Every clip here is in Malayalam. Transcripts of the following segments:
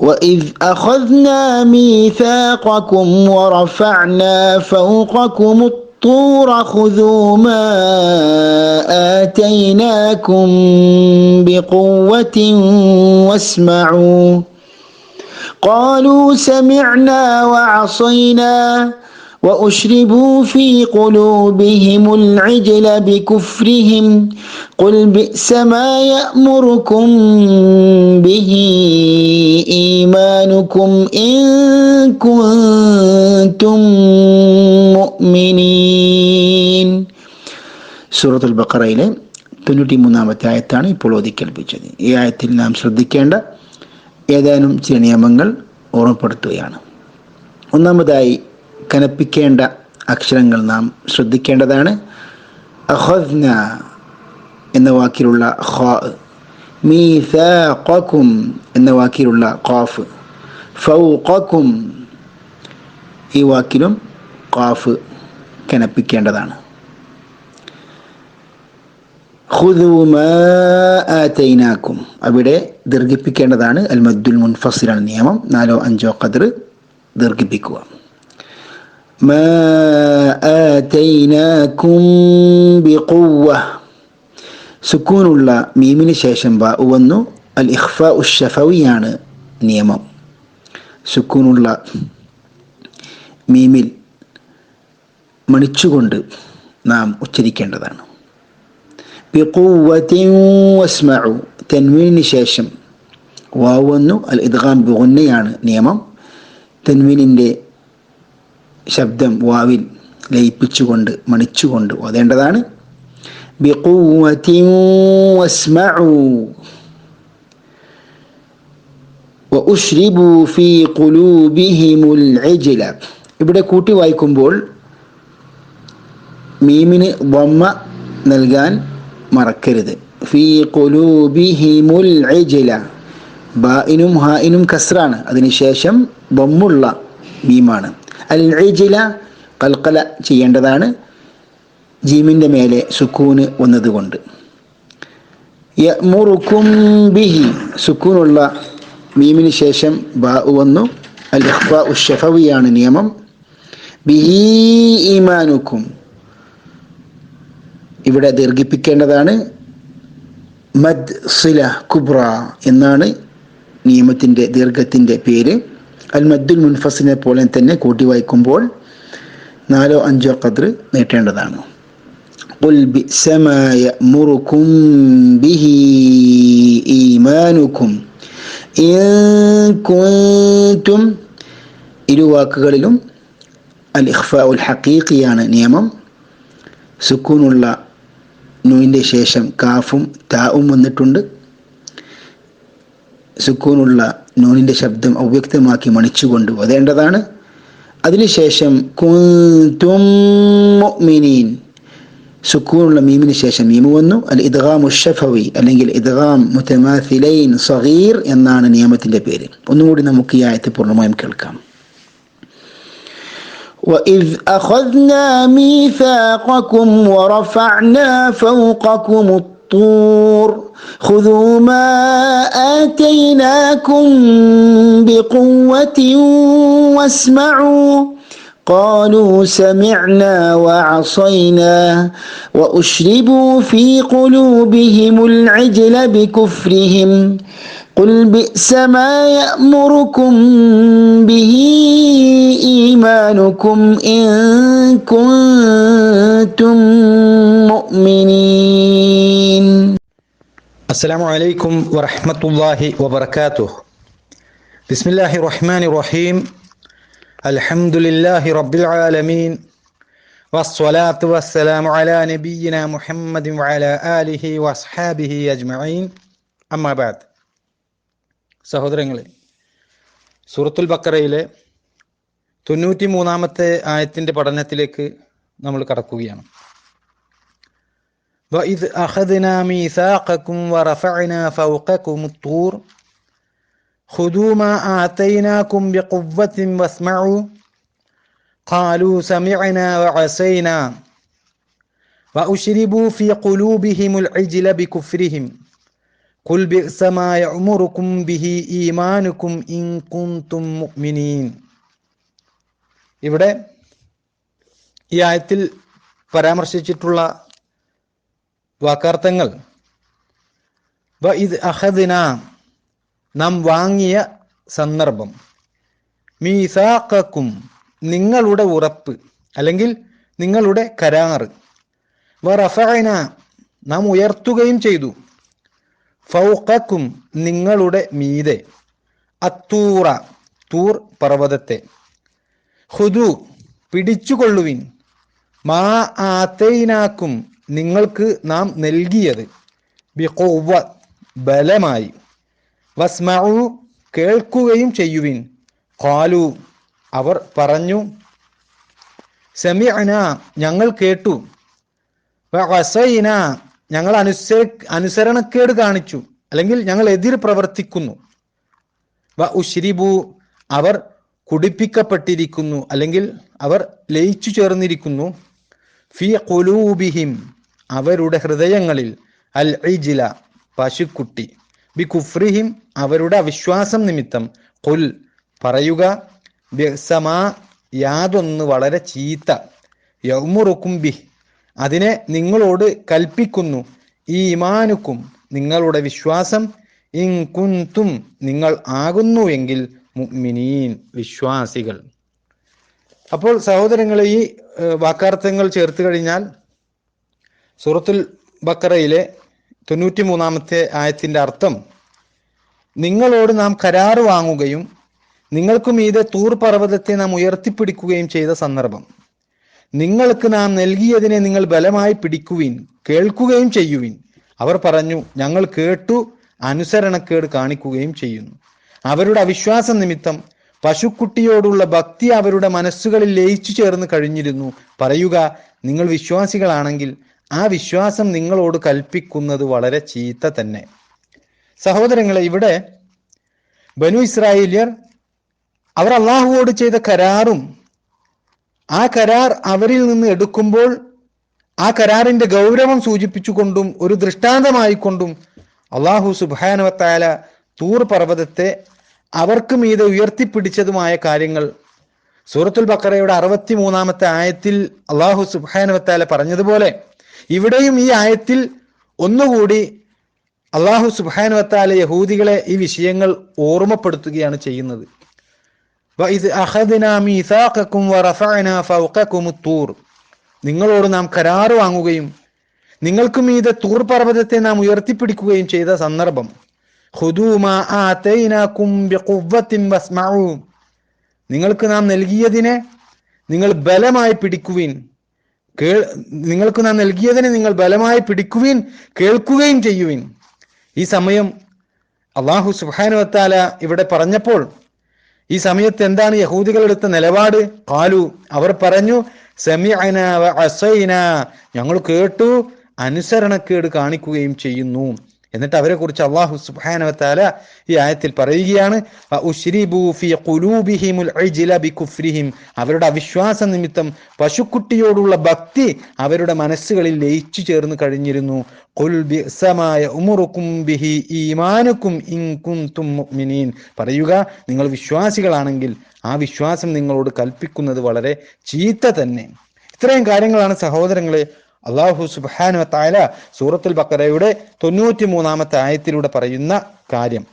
وإذ أخذنا ميثاقكم ورفعنا فوقكم الطور خذوا ما آتيناكم بقوة واسمعوا قالوا سمعنا وعصينا وأشربوا في قلوبهم العجل بكفرهم قل بئس ما يأمركم به إيمانكم إن كنتم مؤمنين. സൂറത്തുൽ ബഖറയിലെ 93-ാമത്തെ ആയത്താണ് ഇപ്പോൾ ഓതിക്കേൽപ്പിച്ചത്. ഈ ആയത്തിൽ നാം ശ്രദ്ധിക്കേണ്ട ഏതാനും ചില നിയമങ്ങൾ ഓർമ്മപ്പെടുത്തുകയാണ്. ഒന്നാമതായി കനപ്പിക്കേണ്ട അക്ഷരങ്ങൾ നാം ശ്രദ്ധിക്കേണ്ടതാണ്. അഖദ്ന എന്ന വാക്കിലുള്ള ഖാ, മീസാഖക്കും എന്ന വാക്കിലുള്ള ഖാഫ്, ഫൗഖക്കും ഈ വാക്കിലും ഖാഫ് കനപ്പിക്കേണ്ടതാണ്. ഖുദൂ മാ ആതൈനാക്കും അവിടെ ദീർഘിപ്പിക്കേണ്ടതാണ്. അൽ മദ്ദുൽ മുൻഫസിലാണ് നിയമം. 4-5 ഖദർ ദീർഘിപ്പിക്കുക. മാ ആതൈനാക്കും ബിഖുവ്വ സുക്കൂനുള്ള മീമിന് ശേഷം ബാ വന്നു. അൽ ഇഖ്ഫാഉ ശഫവിയാണ് നിയമം. സുക്കൂനുള്ള മീമിൽ മണിച്ചുകൊണ്ട് നാം ഉച്ചരിക്കേണ്ടതാണ്. ബിഖുവ്വത്തിൻ വസ്മഉ തൻവീനിന് ശേഷം വാവ് വന്നു. അൽ ഇദ്ഗാം ബിഗുന്നയാണ് നിയമം. തൻവീനിൻ്റെ ശബ്ദം വാവിൽ ലയിപ്പിച്ചുകൊണ്ട് മണിച്ചുകൊണ്ട് ഓതേണ്ടതാണ്. ബിഖുവ്വത്തിൻ വസ്മഉ വഉശ്രിബു ഫീ ഖുലൂബിഹിമുൽ ഇജ്ല ഇവിടെ കൂട്ടി വായിക്കുമ്പോൾ മീമിന് വമ്മ നൽകാൻ മറക്കരുത്. ഫീ ഖുലൂബിഹിമുൽ ഇജ്ല ബാഇനും ഹാഇനും കസ്റാണ്. അതിനുശേഷം വമ്മുള്ള മീമാണ്. അൽ ഇജ്ല ഖൽഖല ചെയ്യേണ്ടതാണ് ജീമിൻ്റെ മേലെ സുക്കൂന് വന്നതുകൊണ്ട്. യഅ്മുറുക്കും ബിഹി സുക്കൂനുള്ള മീമിന് ശേഷം ബാ വന്നു. അൽ ഇഖ്ഫാഉ ശഫവിയാണ് നിയമം. ബിഹി ഈമാനുക്കും ഇവിടെ ദീർഘിപ്പിക്കേണ്ടതാണ്. മദ് സില കുബ്ര എന്നാണ് നിയമത്തിൻ്റെ ദീർഘത്തിൻ്റെ പേര്. അൽ മദ്ദുൽ മുൻഫസിനെ പോലെ തന്നെ കൂട്ടി വായിക്കുമ്പോൾ 4-5 ഖദർ നീട്ടേണ്ടതാണ്. ഖുൽ ബിഅ്സ മാ യഅ്മുറുക്കും ബിഹി ഈമാനുക്കും ഇൻ കുൻതും ഇരുവാക്കുകളിലും അൽ ഇഖ്ഫാഉൽ ഹഖീഖിയാണ് നിയമം. സുക്കൂനുള്ള നൂനിൻ്റെ ശേഷം കാഫും താവും വന്നിട്ടുണ്ട്. സുക്കൂനുള്ള നൂനിൻ്റെ ശബ്ദം അവ്യക്തമാക്കി മണിച്ചുകൊണ്ട് ഓതേണ്ടതാണ്. അതിനുശേഷം കുൻതും മുഅ്മിനീൻ സുക്കൂനുള്ള മീമിന് ശേഷം മീമു വന്നു. അൽ ഇദ്ഗാമു ശഫവി അല്ലെങ്കിൽ ഇദ്ഗാം മുതമാസിലൈൻ സഗീർ എന്നാണ് നിയമത്തിൻ്റെ പേര്. ഒന്നുകൂടി നമുക്ക് ഈ ആയത്ത് പൂർണ്ണമായും കേൾക്കാം. وَإِذْ أَخَذْنَا مِيثَاقَكُمْ وَرَفَعْنَا فَوْقَكُمُ الطُّورَ خُذُوا مَا آتَيْنَاكُمْ بِقُوَّةٍ وَاسْمَعُوا قالوا سمعنا وعصينا وأشربوا في قلوبهم العجل بكفرهم قل بئس ما يأمركم به إيمانكم إن كنتم مؤمنين. السلام عليكم ورحمة الله وبركاته. بسم الله الرحمن الرحيم. الحمد لله رب العالمين والصلاة والسلام على نبينا محمد وعلى آله وأصحابه أجمعين. أما بعد. സഹോദരങ്ങളെ, സൂറത്തുൽ ബഖറയിലെ 93-ാമത്തെ ആയത്തിൻ്റെ പഠനത്തിലേക്ക് നമ്മൾ കടക്കുകയാണ്. وَإِذْ أَخَذْنَا مِيثَاقَكُمْ وَرَفَعْنَا فَوْقَكُمُ الطُّورَ خُذُوا مَا آتَيْنَاكُمْ بِقُوَّةٍ وَاسْمَعُوا قَالُوا سَمِعْنَا وَعَصَيْنَا وَأُشْرِبُوا فِي قُلُوبِهِمُ الْعِجْلَ بِكُفْرِهِمْ ഖുൽ ബിഅ്സ മാ യഅ്മുറുകും ബിഹി ഈമാനുകും ഇൻ കുൻതും മുഅ്മിനീൻ. ഇവിടെ ഈ ആയത്തിൽ പരാമർശിച്ചിട്ടുള്ള വാക്കാർത്ഥങ്ങൾ വഇദ് അഖദ്ന, നാം വാങ്ങിയ സന്ദർഭം, മീസാഖക്കും, നിങ്ങളുടെ ഉറപ്പ് അല്ലെങ്കിൽ നിങ്ങളുടെ കരാറ്, വറഫഅന, നാം ഉയർത്തുകയും ചെയ്തു, ഫൗഖക്കും, നിങ്ങളുടെ മീതെ, അത്തൂറ, തൂർ പർവ്വതത്തെ, ഖുദു, പിടിച്ചുകൊള്ളുവിൻ, മാ ആതൈനാക്കും, നിങ്ങൾക്ക് നാം നൽകിയത്, ബിഖുവ്വ, ബലമായി, വസ്മഉ, കേൾക്കുകയും ചെയ്യുവിൻ, ഖാലു, അവർ പറഞ്ഞു, സമിഅന, ഞങ്ങൾ കേട്ടു, വഅസൈന, ഞങ്ങൾ അനുസരണക്കേട് കാണിച്ചു അല്ലെങ്കിൽ ഞങ്ങൾ എതിർ പ്രവർത്തിക്കുന്നു, വഉശ്രിബു, അവർ കുടിപ്പിക്കപ്പെട്ടിരിക്കുന്നു അല്ലെങ്കിൽ അവർ ലയിച്ചു ചേർന്നിരിക്കുന്നു, ഫി ഖുലൂബിഹിം, അവരുടെ ഹൃദയങ്ങളിൽ, അൽ ഇജ്ല, പശുക്കുട്ടി, ബി കുഫ്രിഹിം, അവരുടെ അവിശ്വാസം നിമിത്തം, ഖുൽ, പറയുക, ബിഅ്സമാ, യാതൊന്ന് വളരെ ചീത്ത, യഅ്മുറുകും ബിഹ്, അതിനെ നിങ്ങളോട് കൽപ്പിക്കുന്നു, ഈമാനുക്കും, നിങ്ങളുടെ വിശ്വാസം, ഇൻ കുൻതും, നിങ്ങൾ ആകുന്നുവെങ്കിൽ, മുഅ്മിനീൻ, വിശ്വാസികൾ. അപ്പോൾ സഹോദരങ്ങളെ, ഈ വാക്കാർത്ഥങ്ങൾ ചേർത്ത് കഴിഞ്ഞാൽ സൂറത്തുൽ ബഖറയിലെ 93-ാമത്തെ ആയത്തിന്റെ അർത്ഥം, നിങ്ങളോട് നാം കരാറ് വാങ്ങുകയും നിങ്ങൾക്ക് മീതെ തൂർ പർവ്വതത്തെ നാം ഉയർത്തിപ്പിടിക്കുകയും ചെയ്ത സന്ദർഭം, നിങ്ങൾക്ക് നാം നൽകിയതിനെ നിങ്ങൾ ബലമായി പിടിക്കുവിൻ, കേൾക്കുകയും ചെയ്യുവിൻ. അവർ പറഞ്ഞു, ഞങ്ങൾ കേട്ടു, അനുസരണക്കേട് കാണിക്കുകയും ചെയ്യുന്നു. അവരുടെ അവിശ്വാസം നിമിത്തം പശുക്കുട്ടിയോടുള്ള ഭക്തി അവരുടെ മനസ്സുകളിൽ ലയിച്ചു ചേർന്ന് കഴിഞ്ഞിരുന്നു. പറയുക, നിങ്ങൾ വിശ്വാസികളാണെങ്കിൽ ആ വിശ്വാസം നിങ്ങളോട് കൽപ്പിക്കുന്നത് വളരെ ചീത്ത തന്നെ. സഹോദരങ്ങളെ, ഇവിടെ ബനു ഇസ്രായേലിയർ അവർ അള്ളാഹുവോട് ചെയ്ത കരാറും ആ കരാർ അവരിൽ നിന്ന് എടുക്കുമ്പോൾ ആ കരാറിന്റെ ഗൗരവം സൂചിപ്പിച്ചുകൊണ്ടും ഒരു ദൃഷ്ടാന്തമായിക്കൊണ്ടും അള്ളാഹു സുബ്ഹാനഹു വ തആല തൂർ പർവ്വതത്തെ അവർക്ക് മീതെ ഉയർത്തിപ്പിടിച്ചതുമായ കാര്യങ്ങൾ സൂറത്തുൽ ബഖറയുടെ 63-ാമത്തെ ആയത്തിൽ അള്ളാഹു സുബ്ഹാനഹു വ തആല പറഞ്ഞതുപോലെ ഇവിടെയും ഈ ആയത്തിൽ ഒന്നുകൂടി അള്ളാഹു സുബ്ഹാനഹു വ തആല യഹൂദികളെ ഈ വിഷയങ്ങൾ ഓർമ്മപ്പെടുത്തുകയാണ് ചെയ്യുന്നത്. വഇദ് അഖദ്നാ മീസാഖക്കും വറഫഅനാ ഫൗഖകുമുത് തൂർ, നിങ്ങളോട് നാം കരാറ് വാങ്ങുകയും നിങ്ങൾക്ക് മീതെ തൂർ പർവ്വതത്തെ നാം ഉയർത്തിപ്പിടിക്കുകയും ചെയ്ത സന്ദർഭം, ഖുദൂ മാ ആതൈനാകും ബിഖുവ്വത്തിൻ വസ്മഉ, നിങ്ങൾക്ക് നാം നൽകിയതിനെ നിങ്ങൾ ബലമായി പിടിക്കുവിൻ, നിങ്ങൾക്ക് നാം നൽകിയതിനെ നിങ്ങൾ ബലമായി പിടിക്കുവിൻ, കേൾക്കുകയും ചെയ്യുവിൻ. ഈ സമയം അല്ലാഹു സുബ്ഹാനഹു വ തആല ഇവിടെ പറഞ്ഞപ്പോൾ ഈ സമയത്ത് എന്താണ് യഹൂദികൾ എടുത്ത നിലപാട്? ഖാലു, അവർ പറഞ്ഞു, സമിഅനാ വഅസൈനാ, ഞങ്ങൾ കേട്ടു, അനുസരണക്കേട് കാണിക്കുകയും ചെയ്യുന്നു. എന്നിട്ട് അവരെ കുറിച്ച് അല്ലാഹു സുബ്ഹാനഹു വ തആല ഈ ആയത്തിൽ പറയുകയാണ്, ഉശ്രിബു ഫീ ഖുലൂബിഹിമുൽ ഇജ്ല ബികുഫ്രിഹിം, അവരുടെ അവിശ്വാസം നിമിത്തം പശുക്കുട്ടിയോടുള്ള ഭക്തി അവരുടെ മനസ്സുകളിൽ ലയിച്ചു ചേർന്ന് കഴിഞ്ഞിരുന്നു. ഖുൽ ബിഅ്സമാ യഅ്മുറുകും ബിഹി ഈമാനുകും ഇൻ കുൻതും മുഅ്മിനീൻ, പറയുക, നിങ്ങൾ വിശ്വാസികളാണെങ്കിൽ ആ വിശ്വാസം നിങ്ങളോട് കൽപ്പിക്കുന്നത് വളരെ ചീത്ത തന്നെ. ഇത്രയും കാര്യങ്ങളാണ് സഹോദരങ്ങളെ അല്ലാഹു സുബ്ഹാനഹു വ തആല സൂറത്തുൽ ബഖറയുടെ 93-ാമത്തെ ആയത്തിലൂടെ പറയുന്ന കാര്യം.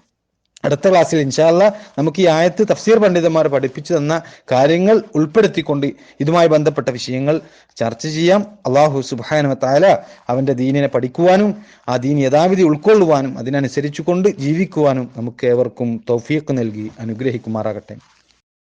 അടുത്ത ക്ലാസ്സിൽ ഇൻഷാ അല്ലാഹ് നമുക്ക് ഈ ആയത്ത് തഫ്സീർ പണ്ഡിതന്മാർ പഠിപ്പിച്ചു തന്ന കാര്യങ്ങൾ ഉൾപ്പെടുത്തിക്കൊണ്ട് ഇതുമായി ബന്ധപ്പെട്ട വിഷയങ്ങൾ ചർച്ച ചെയ്യാം. അല്ലാഹു സുബ്ഹാനഹു വ തആല അവന്റെ ദീനിനെ പഠിക്കുവാനും ആ ദീൻ യഥാവിധി ഉൾക്കൊള്ളുവാനും അതിനനുസരിച്ചു കൊണ്ട് ജീവിക്കുവാനും നമുക്ക് ഏവർക്കും തൗഫീഖ് നൽകി അനുഗ്രഹിക്കുമാറാകട്ടെ.